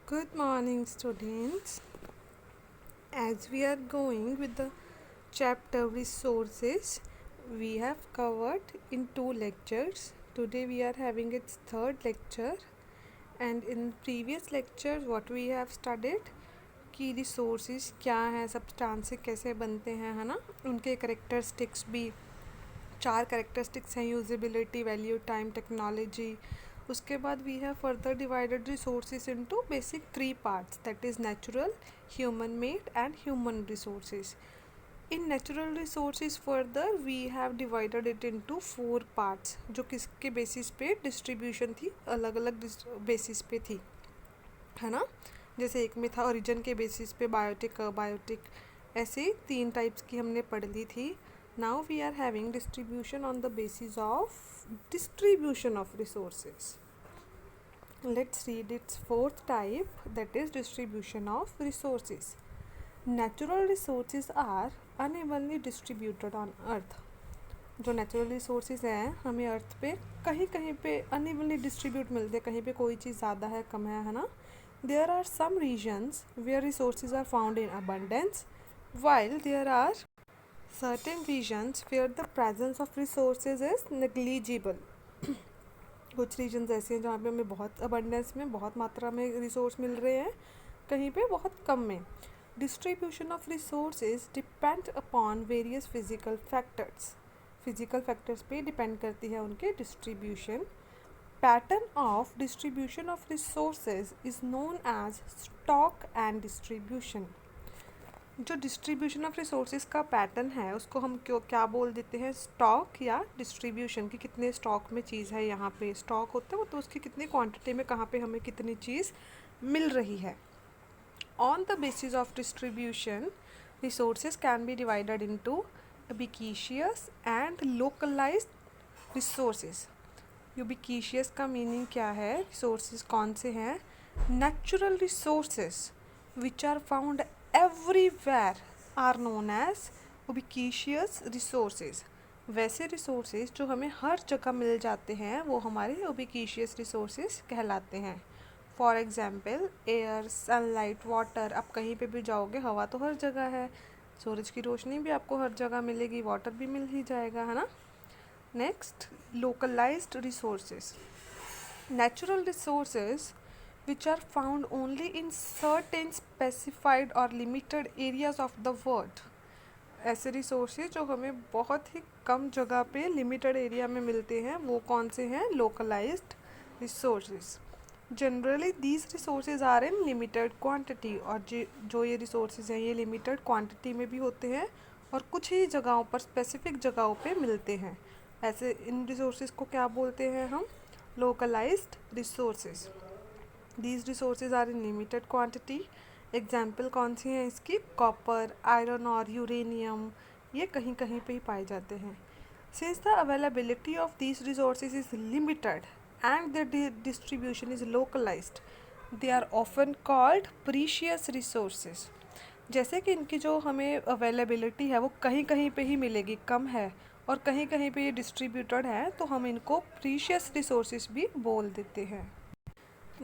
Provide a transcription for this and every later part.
Good morning, students. As we are going with the chapter resources, we have covered in two lectures. Today we are having its third lecture, and in previous lectures, what we have studied कि resources क्या हैं, substance कैसे बनते हैं, है ना, उनके characteristics भी 4 characteristics हैं, यूजिबिलिटी, वैल्यू, टाइम, टेक्नोलॉजी. उसके बाद we have further divided resources into basic 3 parts, that is natural, human made and human resources. In natural resources further we have divided it into 4 parts, जो किसके basis पे distribution थी, अलग अलग basis पे थी, है ना. जैसे एक में था ओरिजिन के बेसिस पे बायोटिक, अबायोटिक, ऐसे 3 टाइप्स की हमने पढ़ ली थी. Now we are having distribution on the basis of distribution of resources. Let's read its fourth type, that is distribution of resources. Natural resources are unevenly distributed on earth. जो natural resources हैं हमें अर्थ पे कहीं कहीं पे unevenly distribute मिलते हैं, कहीं पे कोई चीज़ ज़्यादा है, कम है ना. There are some reasons where resources are found in abundance, while there are certain regions where the presence of resources is negligible. कुछ रीजन्स ऐसे हैं जहाँ पे हमें बहुत अबंडेंस में, बहुत मात्रा में रिसोर्स मिल रहे हैं, कहीं पे बहुत कम में. Distribution of resources depend upon various physical factors. Physical factors पे डिपेंड करती है उनके distribution. Pattern of distribution of resources is known as stock and distribution. जो डिस्ट्रीब्यूशन ऑफ रिसोर्सेज का पैटर्न है उसको हम क्या बोल देते हैं, स्टॉक या डिस्ट्रीब्यूशन. कि कितने स्टॉक में चीज़ है, यहाँ पे स्टॉक होता है वो, तो उसकी कितनी क्वांटिटी में कहाँ पे हमें कितनी चीज़ मिल रही है. On the basis of distribution resources can be divided into ubiquitous and localised resources. Ubiquitous का मीनिंग क्या है, रिसोर्सेज कौन से हैं, natural resources which are found everywhere are known as ubiquitous resources. वैसे रिसोर्सेज जो हमें हर जगह मिल जाते हैं वो हमारे ubiquitous resources कहलाते हैं. For example air, sunlight, water. आप कहीं पे भी जाओगे हवा तो हर जगह है, सूरज की रोशनी भी आपको हर जगह मिलेगी, वाटर भी मिल ही जाएगा, है ना. Next, localised resources. Natural resources which are found only in certain specified or limited areas of the world. ऐसे रिसोर्सेज जो हमें बहुत ही कम जगह पे लिमिटेड एरिया में मिलते हैं वो कौन से हैं, localised resources. Generally these resources are in limited quantity. और जो ये रिसोर्सेज हैं ये लिमिटेड क्वांटिटी में भी होते हैं और कुछ ही जगहों पर, स्पेसिफिक जगहों पे मिलते हैं. ऐसे इन रिसोर्सेज को क्या बोलते हैं हम, localised resources. These resources are in limited quantity. Example कौन सी हैं इसकी, कॉपर, आयरन और यूरेनियम, ये कहीं कहीं पे ही पाए जाते हैं. Since the availability of these resources is limited and the distribution is localised, they are often called precious resources. जैसे कि इनकी जो हमें अवेलेबिलिटी है वो कहीं कहीं पे ही मिलेगी, कम है, और कहीं कहीं पे ये डिस्ट्रीब्यूटेड है, तो हम इनको प्रीशियस रिसोर्सेज भी बोल देते हैं.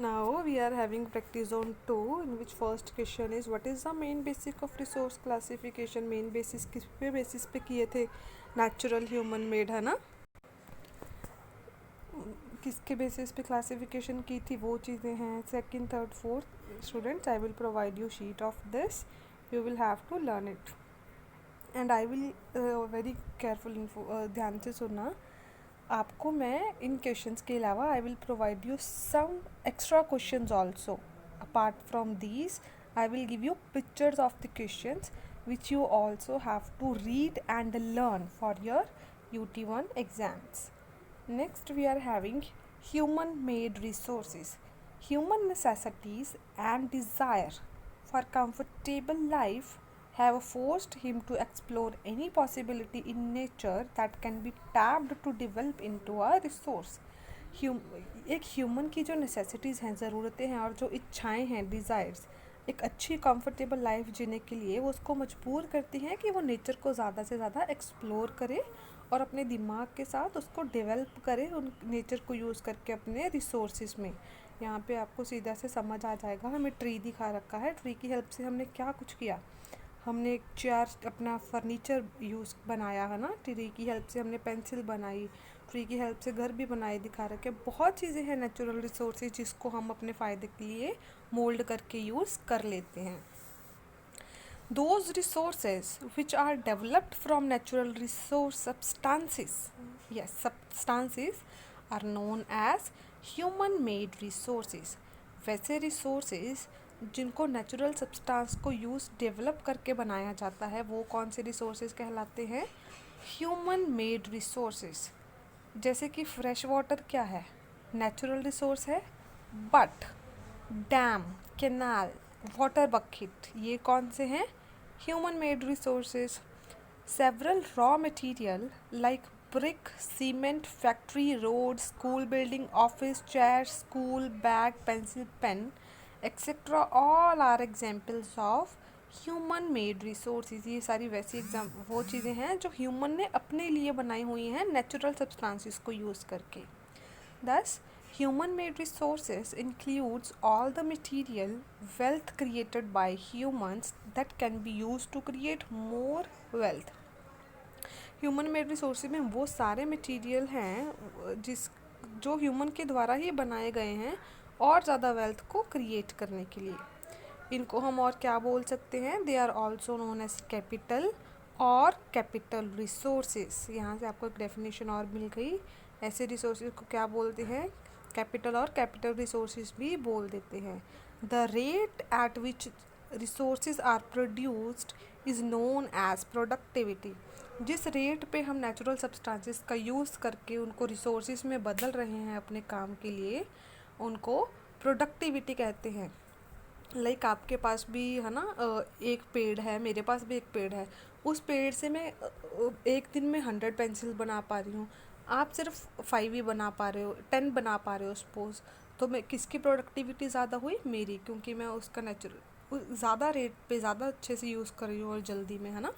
Now we are having practice zone 2, in which first question is what is the main basic of resource classification. main basis किस पे basis पे किए थे, natural, human made, है ना. किसके basis पे classification की थी वो चीज़ें हैं. second, third, fourth students, I will provide you sheet of this, you will have to learn it and I will very careful ध्यान से सुनना. आपको मैं इन क्वेश्चंस के अलावा I will provide you some extra questions also. Apart from these I will give you pictures of the questions which you also have to read and learn for your UT1 exams. Next we are having human made resources. Human necessities and desire for comfortable life have forced him to explore any possibility in nature that can be tapped to develop into a resource. एक human की जो necessities हैं, ज़रूरतें हैं और जो इच्छाएं हैं, डिज़ायर्स, एक अच्छी कंफर्टेबल लाइफ जीने के लिए वो उसको मजबूर करती हैं कि वो नेचर को ज़्यादा से ज़्यादा एक्सप्लोर करे और अपने दिमाग के साथ उसको डेवलप करे, उन नेचर को यूज़ करके अपने रिसोर्सेज में. यहाँ पे आपको सीधा से समझ आ जाएगा। हमें ट्री दिखा रखा है, ट्री की हेल्प से हमने क्या कुछ किया। हमने एक चेयर अपना फर्नीचर यूज़ बनाया है ना, ट्री की हेल्प से हमने पेंसिल बनाई, ट्री की हेल्प से घर भी बनाए दिखा रखे। बहुत चीज़ें हैं नेचुरल रिसोर्सेज जिसको हम अपने फ़ायदे के लिए मोल्ड करके यूज़ कर लेते हैं। Those resources which are developed from natural resource substances are known as human made resources। वैसे resources जिनको नेचुरल सब्सटेंस को यूज़ डेवलप करके बनाया जाता है वो कौन से रिसोर्सेज कहलाते हैं? Human made resources. जैसे कि फ्रेश वाटर क्या है? नेचुरल रिसोर्स है, but dam, canal, water bucket ये कौन से हैं? Human made resources. Several raw material like brick, cement, factory, road, school building, office, chair, school, bag, pencil, pen, etc. all are examples of human made resources। ये सारी वैसी वो चीज़ें हैं जो ह्यूमन ने अपने लिए बनाई हुई हैं नेचुरल सब्सटेंसेस को यूज़ करके। Thus, human-made resources includes all the material wealth created by humans that can be used to create more wealth। Human made resources में वो सारे मटेरियल हैं जो ह्यूमन के द्वारा ही बनाए गए हैं और ज़्यादा वेल्थ को क्रिएट करने के लिए। इनको हम और क्या बोल सकते हैं? They are also known as capital और कैपिटल रिसोर्सेज। यहाँ से आपको एक डेफिनेशन और मिल गई। ऐसे रिसोर्सेज को क्या बोलते हैं? कैपिटल और कैपिटल रिसोर्सेज भी बोल देते हैं। The rate at which resources are produced is known as productivity. जिस रेट पे हम नेचुरल सब्सटेंसेस का यूज़ करके उनको रिसोर्सेज में बदल रहे हैं अपने काम के लिए, उनको प्रोडक्टिविटी कहते हैं। लाइक आपके पास भी है ना, एक पेड़ है, मेरे पास भी एक पेड़ है। उस पेड़ से मैं एक दिन में 100 पेंसिल बना पा रही हूँ, आप सिर्फ 5 ही बना पा रहे हो, 10 बना पा रहे हो सपोज। तो मैं किसकी प्रोडक्टिविटी ज़्यादा हुई? मेरी, क्योंकि मैं उसका नेचुरल ज़्यादा रेट पे ज़्यादा अच्छे से यूज़ कर रही हूँ और जल्दी में, है ना।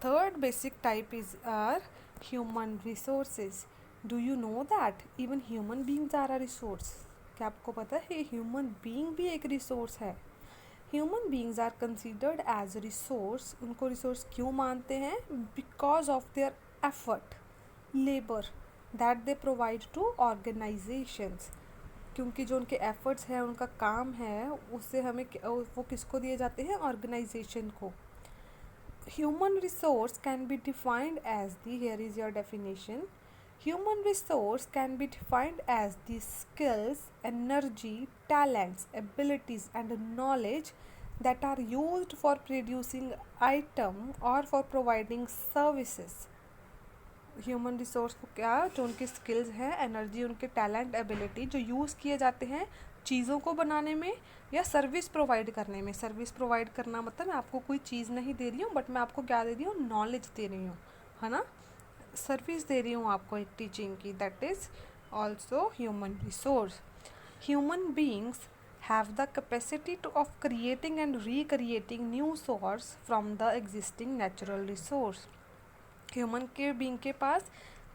Third basic type is are human resources. Do you know that even human beings are a resource? क्या आपको पता है ह्यूमन बीइंग भी एक रिसोर्स है? Human beings are considered as resource. उनको रिसोर्स क्यों मानते हैं? Because of their effort, labour that they provide to organisations. क्योंकि जो उनके एफर्ट्स हैं, उनका काम है, उससे हमें वो किसको दिए जाते हैं? ऑर्गेनाइजेशन को। Human resource can be defined as here is your definition. Human resource can be defined as the skills, energy, talents, abilities and knowledge that are used for producing item or for providing services। Human resource को क्या? जो उनके skills हैं, energy, उनके talent, ability जो use किए जाते हैं चीज़ों को बनाने में या सर्विस प्रोवाइड करने में। सर्विस प्रोवाइड करना मतलब मैं आपको कोई चीज़ नहीं दे रही हूँ, बट मैं आपको क्या दे रही हूँ? नॉलेज दे रही हूँ, है ना। सर्विस दे रही हूँ आपको एक टीचिंग की, that is also human resource. Human beings have the capacity of creating and recreating new source from the existing natural resource। Human के बीइंग के पास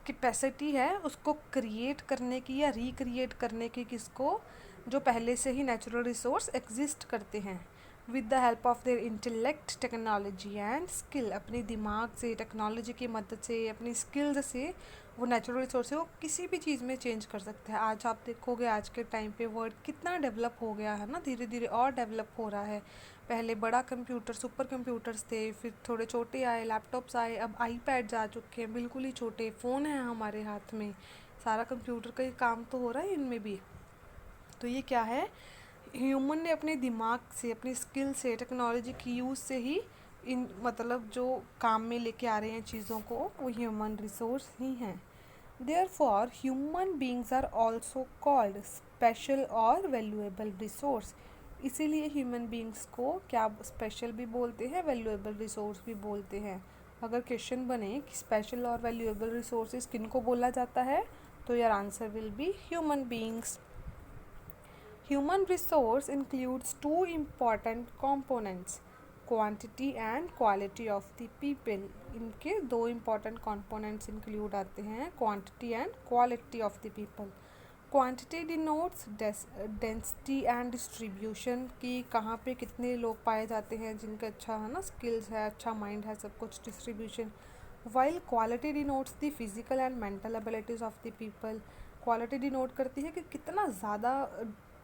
कैपेसिटी है उसको क्रिएट करने की या रिक्रिएट करने की, किसको? जो पहले से ही नेचुरल रिसोर्स एग्जिस्ट करते हैं। With the help of their intellect, technology and skill. अपने दिमाग से, टेक्नोलॉजी की मदद से, अपनी स्किल्स से वो नेचुरल रिसोर्स को किसी भी चीज़ में चेंज कर सकते हैं। आज आप देखोगे आज के टाइम पे वर्ल्ड कितना डेवलप हो गया है ना, धीरे धीरे और डेवलप हो रहा है। पहले बड़ा कंप्यूटर, सुपर कंप्यूटर्स थे, फिर थोड़े छोटे आए, लैपटॉप्स आए, अब आईपैड आ चुके हैं, बिल्कुल ही छोटे फ़ोन हैं हमारे हाथ में। सारा कंप्यूटर का ही काम तो हो रहा है इनमें भी। तो ये क्या है? ह्यूमन ने अपने दिमाग से, अपनी स्किल से, टेक्नोलॉजी की यूज़ से ही इन मतलब जो काम में लेके आ रहे हैं चीज़ों को, वो ह्यूमन रिसोर्स ही हैं। Therefore human beings are also called special और वैल्यूएबल रिसोर्स। इसीलिए ह्यूमन बींग्स को क्या स्पेशल भी बोलते हैं, वैल्यूएबल रिसोर्स भी बोलते हैं। अगर क्वेश्चन बने कि स्पेशल और वैल्यूएबल रिसोर्सेज किन को बोला जाता है, तो your answer will be human beings. Human resource includes two important components, quantity and quality of the people। इनके दो important components include आते हैं, quantity and quality of the people। Quantity denotes density and distribution, कि कहाँ पे कितने लोग पाए जाते हैं जिनका अच्छा है ना स्किल्स है, अच्छा माइंड है, सब कुछ distribution. While quality denotes the physical and mental abilities of the people, quality denote करती है कि कितना ज़्यादा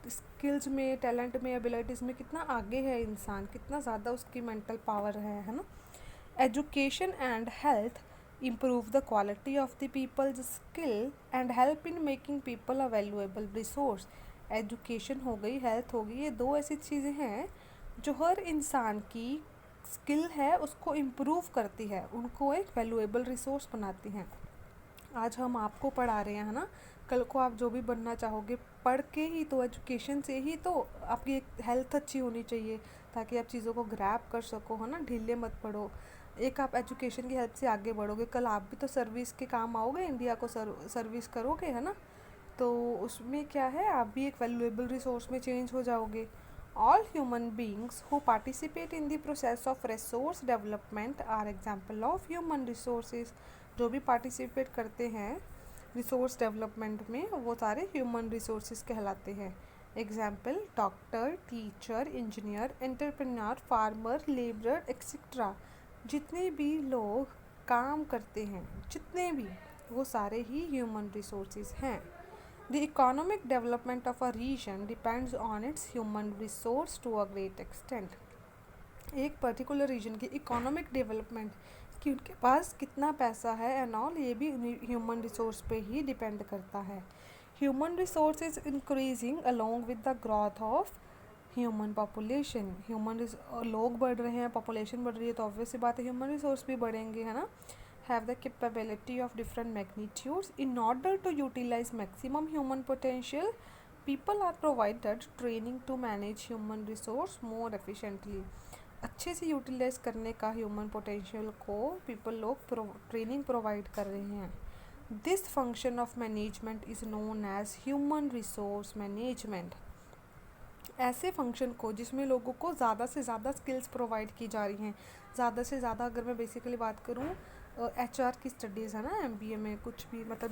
स्किल्स में, टैलेंट में, एबिलिटीज़ में कितना आगे है इंसान, कितना ज़्यादा उसकी मेंटल पावर है ना। Education and health improve the quality of the people's skill and help in making people a valuable resource। Education हो गई, हेल्थ हो गई, ये दो ऐसी चीज़ें हैं जो हर इंसान की स्किल है उसको इम्प्रूव करती है, उनको एक वैल्यूएबल रिसोर्स बनाती हैं। आज हम आपको पढ़ा रहे हैं, है ना, कल को आप जो भी बनना चाहोगे पढ़ के ही तो, एजुकेशन से ही तो आपकी हेल्थ अच्छी होनी चाहिए ताकि आप चीज़ों को ग्रैब कर सको, है ना, ढीले मत पड़ो। एक आप एजुकेशन की हेल्प से आगे बढ़ोगे, कल आप भी तो सर्विस के काम आओगे, इंडिया को सर्विस करोगे, है ना, तो उसमें क्या है, आप भी एक वैल्यूएबल रिसोर्स में चेंज हो जाओगे। All human beings who participate in the process of resource development are example of human resources. जो भी पार्टिसिपेट करते हैं रिसोर्स डेवलपमेंट में वो सारे ह्यूमन रिसोर्सेज कहलाते हैं। Example doctor, teacher, engineer, entrepreneur, farmer, labourer etcetera. जितने भी लोग काम करते हैं, जितने भी, वो सारे ही ह्यूमन रिसोर्सेज हैं। The economic development of a region depends on its human resource to a great extent. एक पर्टिकुलर रीजन की इकोनॉमिक डेवलपमेंट, कि उनके पास कितना पैसा है एंड ऑल, ये भी ह्यूमन रिसोर्स पे ही डिपेंड करता है। Human resource is increasing along with the growth of human population. लोग बढ़ रहे हैं, पॉपुलेशन बढ़ रही है, तो ऑब्वियस सी बात है ह्यूमन रिसोर्स भी बढ़ेंगे, है ना। Have the capability of different magnitudes in order to utilise maximum human potential, people are provided training to manage human resource more efficiently. अच्छे से यूटिलाइज करने का ह्यूमन पोटेंशियल को पीपल लोग ट्रेनिंग प्रोवाइड कर रहे हैं। This function of management is known as human resource management. ऐसे फंक्शन को जिसमें लोगों को ज़्यादा से ज़्यादा स्किल्स प्रोवाइड की जा रही हैं, ज़्यादा से ज़्यादा, अगर मैं बेसिकली बात करूँ HR की स्टडीज़ है ना, MBA में कुछ भी, मतलब